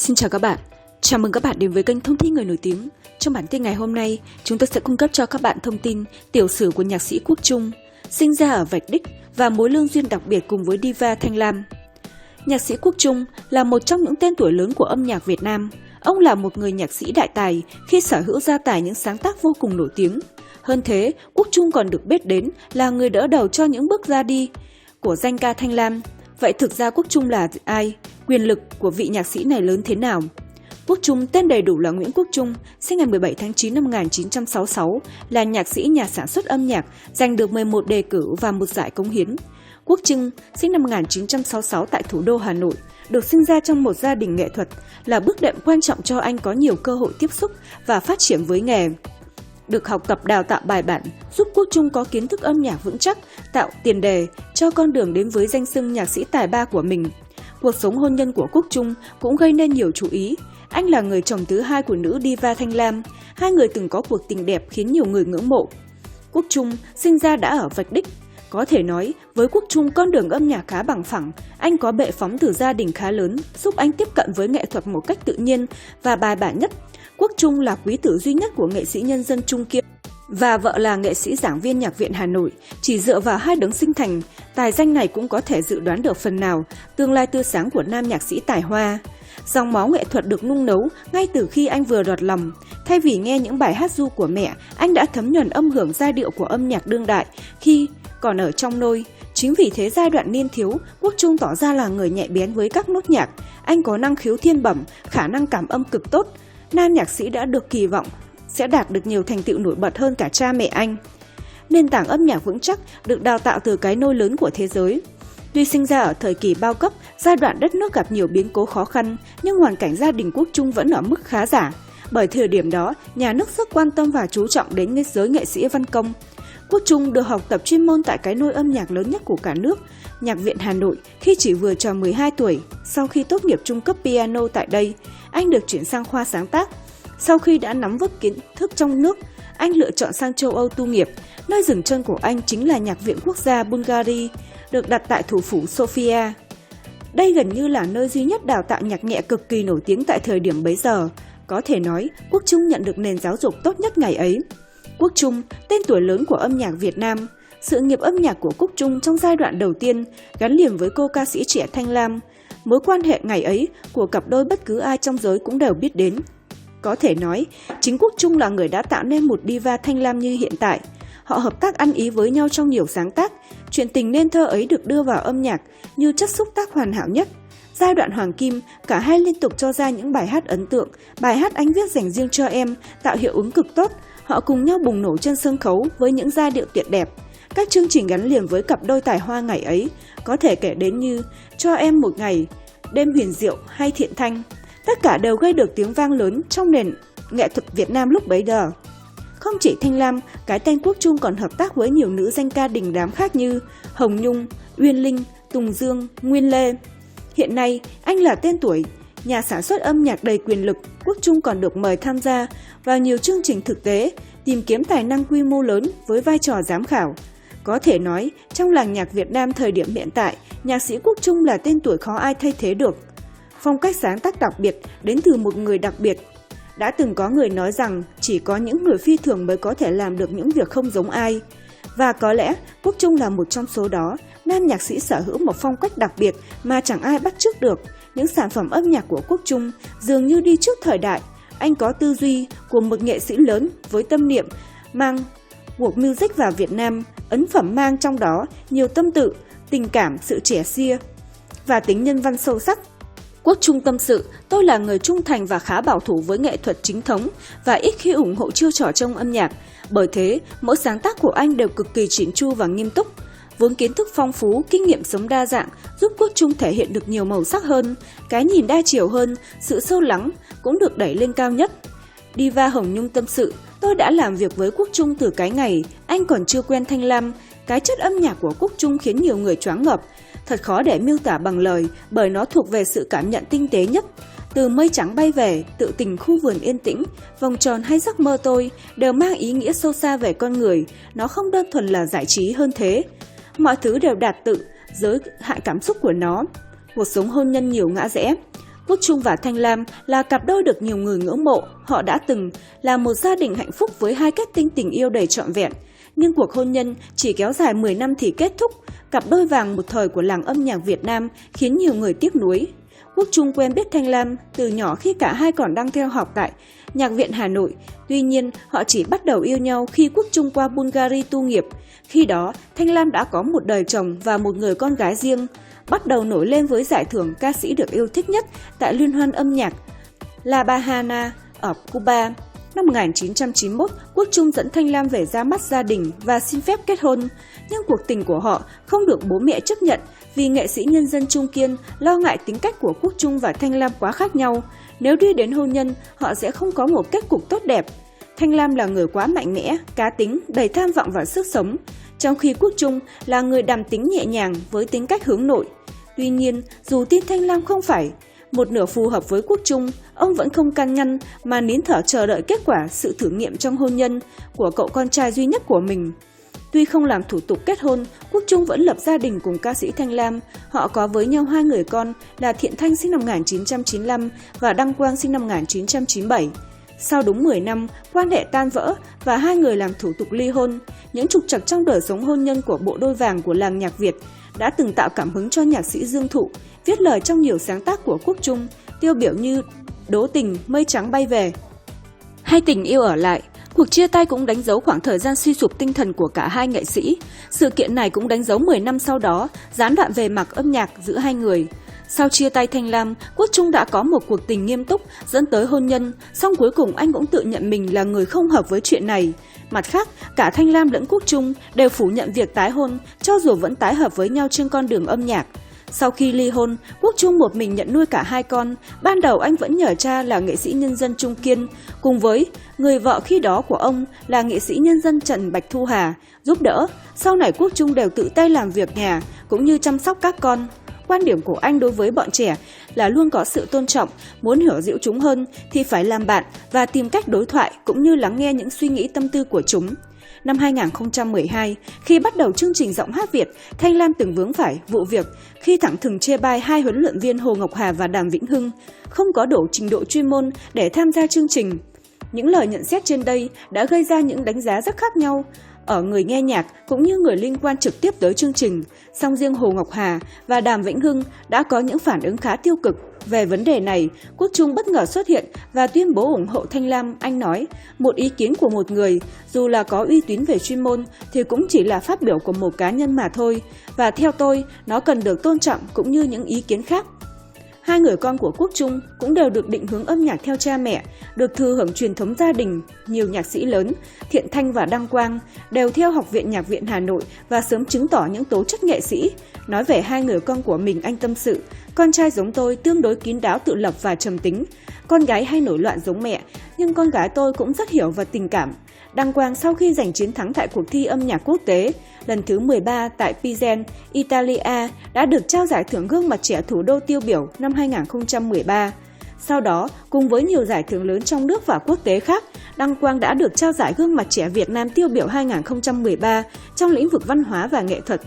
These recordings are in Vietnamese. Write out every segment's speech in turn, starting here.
Xin chào các bạn, chào mừng các bạn đến với kênh Thông tin người nổi tiếng. Trong bản tin ngày hôm nay, chúng tôi sẽ cung cấp cho các bạn thông tin tiểu sử của nhạc sĩ Quốc Trung, sinh ra ở Vạch Đích và mối lương duyên đặc biệt cùng với diva Thanh Lam. Nhạc sĩ Quốc Trung là một trong những tên tuổi lớn của âm nhạc Việt Nam. Ông là một người nhạc sĩ đại tài khi sở hữu gia tài những sáng tác vô cùng nổi tiếng. Hơn thế, Quốc Trung còn được biết đến là người đỡ đầu cho những bước ra đi của danh ca Thanh Lam. Vậy thực ra Quốc Trung là ai? Quyền lực của vị nhạc sĩ này lớn thế nào? Quốc Trung tên đầy đủ là Nguyễn Quốc Trung, sinh ngày 17 tháng 9 năm 1966, là nhạc sĩ nhà sản xuất âm nhạc, giành được 11 đề cử và một giải cống hiến. Quốc Trung sinh năm 1966 tại thủ đô Hà Nội, được sinh ra trong một gia đình nghệ thuật, là bước đệm quan trọng cho anh có nhiều cơ hội tiếp xúc và phát triển với nghề. Được học tập đào tạo bài bản, giúp Quốc Trung có kiến thức âm nhạc vững chắc, tạo tiền đề cho con đường đến với danh xưng nhạc sĩ tài ba của mình. Cuộc sống hôn nhân của Quốc Trung cũng gây nên nhiều chú ý. Anh là người chồng thứ hai của nữ diva Thanh Lam, hai người từng có cuộc tình đẹp khiến nhiều người ngưỡng mộ. Quốc Trung sinh ra đã ở Vạch Đích. Có thể nói, với Quốc Trung con đường âm nhạc khá bằng phẳng, anh có bệ phóng từ gia đình khá lớn, giúp anh tiếp cận với nghệ thuật một cách tự nhiên và bài bản nhất. Quốc Trung là quý tử duy nhất của nghệ sĩ nhân dân Trung Kiên và vợ là nghệ sĩ giảng viên Nhạc viện Hà Nội. Chỉ dựa vào hai đấng sinh thành, tài danh này cũng có thể dự đoán được phần nào tương lai tươi sáng của nam nhạc sĩ tài hoa. Dòng máu nghệ thuật được nung nấu ngay từ khi anh vừa đọt lòng. Thay vì nghe những bài hát ru của mẹ, anh đã thấm nhuần âm hưởng giai điệu của âm nhạc đương đại khi còn ở trong nôi. Chính vì thế giai đoạn niên thiếu, Quốc Trung tỏ ra là người nhạy bén với các nốt nhạc. Anh có năng khiếu thiên bẩm, khả năng cảm âm cực tốt. Nam nhạc sĩ đã được kỳ vọng sẽ đạt được nhiều thành tựu nổi bật hơn cả cha mẹ anh. Nền tảng âm nhạc vững chắc được đào tạo từ cái nôi lớn của thế giới. Tuy sinh ra ở thời kỳ bao cấp, giai đoạn đất nước gặp nhiều biến cố khó khăn, nhưng hoàn cảnh gia đình Quốc Trung vẫn ở mức khá giả. Bởi thời điểm đó, nhà nước rất quan tâm và chú trọng đến giới nghệ sĩ văn công. Quốc Trung được học tập chuyên môn tại cái nôi âm nhạc lớn nhất của cả nước, Nhạc viện Hà Nội, khi chỉ vừa tròn 12 tuổi. Sau khi tốt nghiệp trung cấp piano tại đây, anh được chuyển sang khoa sáng tác. Sau khi đã nắm vững kiến thức trong nước, anh lựa chọn sang châu Âu tu nghiệp. Nơi dừng chân của anh chính là Nhạc viện Quốc gia Bulgaria, được đặt tại thủ phủ Sofia. Đây gần như là nơi duy nhất đào tạo nhạc nhẹ cực kỳ nổi tiếng tại thời điểm bấy giờ. Có thể nói, Quốc Trung nhận được nền giáo dục tốt nhất ngày ấy. Quốc Trung, tên tuổi lớn của âm nhạc Việt Nam. Sự nghiệp âm nhạc của Quốc Trung trong giai đoạn đầu tiên gắn liền với cô ca sĩ trẻ Thanh Lam. Mối quan hệ ngày ấy của cặp đôi bất cứ ai trong giới cũng đều biết đến. Có thể nói, chính Quốc Trung là người đã tạo nên một diva Thanh Lam như hiện tại. Họ hợp tác ăn ý với nhau trong nhiều sáng tác. Chuyện tình nên thơ ấy được đưa vào âm nhạc như chất xúc tác hoàn hảo nhất. Giai đoạn hoàng kim, cả hai liên tục cho ra những bài hát ấn tượng. Bài hát anh viết dành riêng cho em tạo hiệu ứng cực tốt. Họ cùng nhau bùng nổ trên sân khấu với những giai điệu tuyệt đẹp. Các chương trình gắn liền với cặp đôi tài hoa ngày ấy có thể kể đến như Cho em một ngày, Đêm huyền diệu hay Thiện Thanh. Tất cả đều gây được tiếng vang lớn trong nền nghệ thuật Việt Nam lúc bấy giờ. Không chỉ Thanh Lam, cái tên Quốc Trung còn hợp tác với nhiều nữ danh ca đình đám khác như Hồng Nhung, Uyên Linh, Tùng Dương, Nguyên Lê. Hiện nay, anh là tên tuổi nhà sản xuất âm nhạc đầy quyền lực. Quốc Trung còn được mời tham gia vào nhiều chương trình thực tế, tìm kiếm tài năng quy mô lớn với vai trò giám khảo. Có thể nói, trong làng nhạc Việt Nam thời điểm hiện tại, nhạc sĩ Quốc Trung là tên tuổi khó ai thay thế được. Phong cách sáng tác đặc biệt đến từ một người đặc biệt. Đã từng có người nói rằng chỉ có những người phi thường mới có thể làm được những việc không giống ai. Và có lẽ Quốc Trung là một trong số đó. Nam nhạc sĩ sở hữu một phong cách đặc biệt mà chẳng ai bắt chước được. Những sản phẩm âm nhạc của Quốc Trung dường như đi trước thời đại. Anh có tư duy của một nghệ sĩ lớn với tâm niệm mang world music vào Việt Nam. Ấn phẩm mang trong đó nhiều tâm tự, tình cảm, sự trẻ xia và tính nhân văn sâu sắc. Quốc Trung tâm sự, tôi là người trung thành và khá bảo thủ với nghệ thuật chính thống và ít khi ủng hộ chiêu trò trong âm nhạc. Bởi thế, mỗi sáng tác của anh đều cực kỳ chỉn chu và nghiêm túc. Vốn kiến thức phong phú, kinh nghiệm sống đa dạng giúp Quốc Trung thể hiện được nhiều màu sắc hơn, cái nhìn đa chiều hơn, sự sâu lắng cũng được đẩy lên cao nhất. Diva Hồng Nhung tâm sự, tôi đã làm việc với Quốc Trung từ cái ngày anh còn chưa quen Thanh Lam. Cái chất âm nhạc của Quốc Trung khiến nhiều người choáng ngợp. Thật khó để miêu tả bằng lời bởi nó thuộc về sự cảm nhận tinh tế nhất. Từ Mây trắng bay về, Tự tình khu vườn yên tĩnh, Vòng tròn hay Giấc mơ tôi đều mang ý nghĩa sâu xa về con người. Nó không đơn thuần là giải trí hơn thế. Mọi thứ đều đạt tự, giới hạn cảm xúc của nó. Cuộc sống hôn nhân nhiều ngã rẽ. Quốc Trung và Thanh Lam là cặp đôi được nhiều người ngưỡng mộ, họ đã từng là một gia đình hạnh phúc với hai kết tinh tình yêu đầy trọn vẹn. Nhưng cuộc hôn nhân chỉ kéo dài 10 năm thì kết thúc, cặp đôi vàng một thời của làng âm nhạc Việt Nam khiến nhiều người tiếc nuối. Quốc Trung quen biết Thanh Lam từ nhỏ khi cả hai còn đang theo học tại Nhạc viện Hà Nội. Tuy nhiên, họ chỉ bắt đầu yêu nhau khi Quốc Trung qua Bulgaria tu nghiệp. Khi đó, Thanh Lam đã có một đời chồng và một người con gái riêng, bắt đầu nổi lên với giải thưởng ca sĩ được yêu thích nhất tại Liên hoan âm nhạc La Habana ở Cuba. Năm 1991, Quốc Trung dẫn Thanh Lam về ra mắt gia đình và xin phép kết hôn. Nhưng cuộc tình của họ không được bố mẹ chấp nhận vì nghệ sĩ nhân dân Trung Kiên lo ngại tính cách của Quốc Trung và Thanh Lam quá khác nhau. Nếu đi đến hôn nhân, họ sẽ không có một kết cục tốt đẹp. Thanh Lam là người quá mạnh mẽ, cá tính, đầy tham vọng và sức sống, trong khi Quốc Trung là người đàm tính nhẹ nhàng với tính cách hướng nội. Tuy nhiên, dù tin Thanh Lam không phải một nửa phù hợp với Quốc Trung, ông vẫn không can ngăn mà nín thở chờ đợi kết quả sự thử nghiệm trong hôn nhân của cậu con trai duy nhất của mình. Tuy không làm thủ tục kết hôn, Quốc Trung vẫn lập gia đình cùng ca sĩ Thanh Lam. Họ có với nhau hai người con là Thiện Thanh sinh năm 1995 và Đăng Quang sinh năm 1997. Sau đúng 10 năm, quan hệ tan vỡ và hai người làm thủ tục ly hôn. Những trục trặc trong đời sống hôn nhân của bộ đôi vàng của làng nhạc Việt đã từng tạo cảm hứng cho nhạc sĩ Dương Thụ, viết lời trong nhiều sáng tác của Quốc Trung, tiêu biểu như Đố tình, Mây trắng bay về, hay Tình yêu ở lại. Cuộc chia tay cũng đánh dấu khoảng thời gian suy sụp tinh thần của cả hai nghệ sĩ. Sự kiện này cũng đánh dấu 10 năm sau đó, gián đoạn về mặt âm nhạc giữa hai người. Sau chia tay Thanh Lam, Quốc Trung đã có một cuộc tình nghiêm túc dẫn tới hôn nhân, song cuối cùng anh cũng tự nhận mình là người không hợp với chuyện này. Mặt khác, cả Thanh Lam lẫn Quốc Trung đều phủ nhận việc tái hôn, cho dù vẫn tái hợp với nhau trên con đường âm nhạc. Sau khi ly hôn, Quốc Trung một mình nhận nuôi cả hai con. Ban đầu anh vẫn nhờ cha là nghệ sĩ nhân dân Trung Kiên, cùng với người vợ khi đó của ông là nghệ sĩ nhân dân Trần Bạch Thu Hà, giúp đỡ. Sau này Quốc Trung đều tự tay làm việc nhà, cũng như chăm sóc các con. Quan điểm của anh đối với bọn trẻ là luôn có sự tôn trọng, muốn hiểu dịu chúng hơn thì phải làm bạn và tìm cách đối thoại cũng như lắng nghe những suy nghĩ tâm tư của chúng. Năm 2012, khi bắt đầu chương trình Giọng hát Việt, Thanh Lam từng vướng phải vụ việc khi thẳng thừng chê bai hai huấn luyện viên Hồ Ngọc Hà và Đàm Vĩnh Hưng không có đủ trình độ chuyên môn để tham gia chương trình. Những lời nhận xét trên đây đã gây ra những đánh giá rất khác nhau ở người nghe nhạc cũng như người liên quan trực tiếp tới chương trình. Song riêng Hồ Ngọc Hà và Đàm Vĩnh Hưng đã có những phản ứng khá tiêu cực. Về vấn đề này, Quốc Trung bất ngờ xuất hiện và tuyên bố ủng hộ Thanh Lam. Anh nói, một ý kiến của một người, dù là có uy tín về chuyên môn, thì cũng chỉ là phát biểu của một cá nhân mà thôi. Và theo tôi, nó cần được tôn trọng cũng như những ý kiến khác. Hai người con của Quốc Trung cũng đều được định hướng âm nhạc theo cha mẹ, được thừa hưởng truyền thống gia đình. Nhiều nhạc sĩ lớn, Thiện Thanh và Đăng Quang, đều theo Học viện Nhạc viện Hà Nội và sớm chứng tỏ những tố chất nghệ sĩ. Nói về hai người con của mình, anh tâm sự, con trai giống tôi tương đối kín đáo, tự lập và trầm tính. Con gái hay nổi loạn giống mẹ, nhưng con gái tôi cũng rất hiểu và tình cảm. Đăng Quang sau khi giành chiến thắng tại cuộc thi âm nhạc quốc tế lần thứ 13 tại Pizen, Italia đã được trao giải thưởng gương mặt trẻ thủ đô tiêu biểu năm 2013. Sau đó, cùng với nhiều giải thưởng lớn trong nước và quốc tế khác, Đăng Quang đã được trao giải gương mặt trẻ Việt Nam tiêu biểu 2013 trong lĩnh vực văn hóa và nghệ thuật.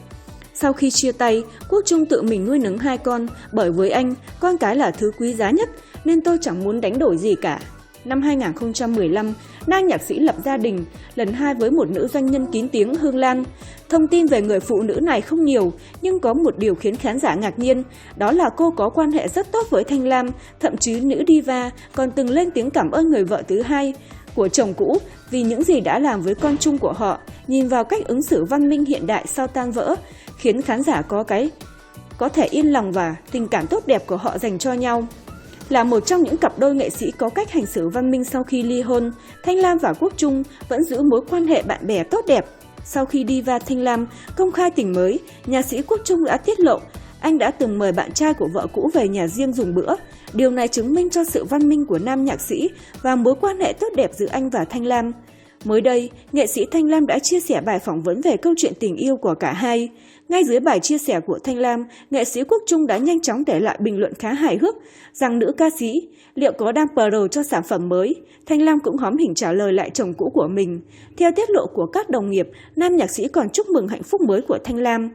Sau khi chia tay, Quốc Trung tự mình nuôi nấng hai con, bởi với anh, con cái là thứ quý giá nhất, nên tôi chẳng muốn đánh đổi gì cả. Năm 2015, nam nhạc sĩ lập gia đình lần 2 với một nữ doanh nhân kín tiếng Hương Lan. Thông tin về người phụ nữ này không nhiều, nhưng có một điều khiến khán giả ngạc nhiên, đó là cô có quan hệ rất tốt với Thanh Lam, thậm chí nữ diva còn từng lên tiếng cảm ơn người vợ thứ hai của chồng cũ vì những gì đã làm với con chung của họ. Nhìn vào cách ứng xử văn minh hiện đại sau tan vỡ, khiến khán giả có thể yên lòng và tình cảm tốt đẹp của họ dành cho nhau. Là một trong những cặp đôi nghệ sĩ có cách hành xử văn minh sau khi ly hôn, Thanh Lam và Quốc Trung vẫn giữ mối quan hệ bạn bè tốt đẹp. Sau khi diva Thanh Lam công khai tình mới, nhạc sĩ Quốc Trung đã tiết lộ anh đã từng mời bạn trai của vợ cũ về nhà riêng dùng bữa. Điều này chứng minh cho sự văn minh của nam nhạc sĩ và mối quan hệ tốt đẹp giữa anh và Thanh Lam. Mới đây, nghệ sĩ Thanh Lam đã chia sẻ bài phỏng vấn về câu chuyện tình yêu của cả hai. Ngay dưới bài chia sẻ của Thanh Lam, nghệ sĩ Quốc Trung đã nhanh chóng để lại bình luận khá hài hước rằng nữ ca sĩ liệu có đang pro cho sản phẩm mới. Thanh Lam cũng hóm hỉnh trả lời lại chồng cũ của mình. Theo tiết lộ của các đồng nghiệp, nam nhạc sĩ còn chúc mừng hạnh phúc mới của Thanh Lam.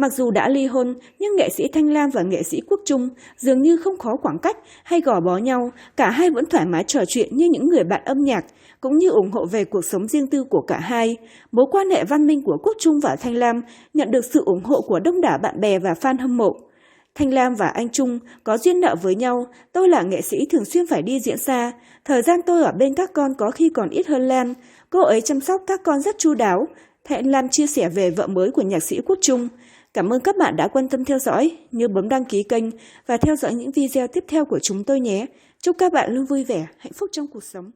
Mặc dù đã ly hôn, nhưng nghệ sĩ Thanh Lam và nghệ sĩ Quốc Trung dường như không có khoảng cách hay gò bó nhau, cả hai vẫn thoải mái trò chuyện như những người bạn âm nhạc, cũng như ủng hộ về cuộc sống riêng tư của cả hai. Mối quan hệ văn minh của Quốc Trung và Thanh Lam nhận được sự ủng hộ của đông đảo bạn bè và fan hâm mộ. Thanh Lam và anh Trung có duyên nợ với nhau, tôi là nghệ sĩ thường xuyên phải đi diễn xa. Thời gian tôi ở bên các con có khi còn ít hơn Lam, cô ấy chăm sóc các con rất chu đáo. Thanh Lam chia sẻ về vợ mới của nhạc sĩ Quốc Trung. Cảm ơn các bạn đã quan tâm theo dõi, nhớ bấm đăng ký kênh và theo dõi những video tiếp theo của chúng tôi nhé. Chúc các bạn luôn vui vẻ, hạnh phúc trong cuộc sống.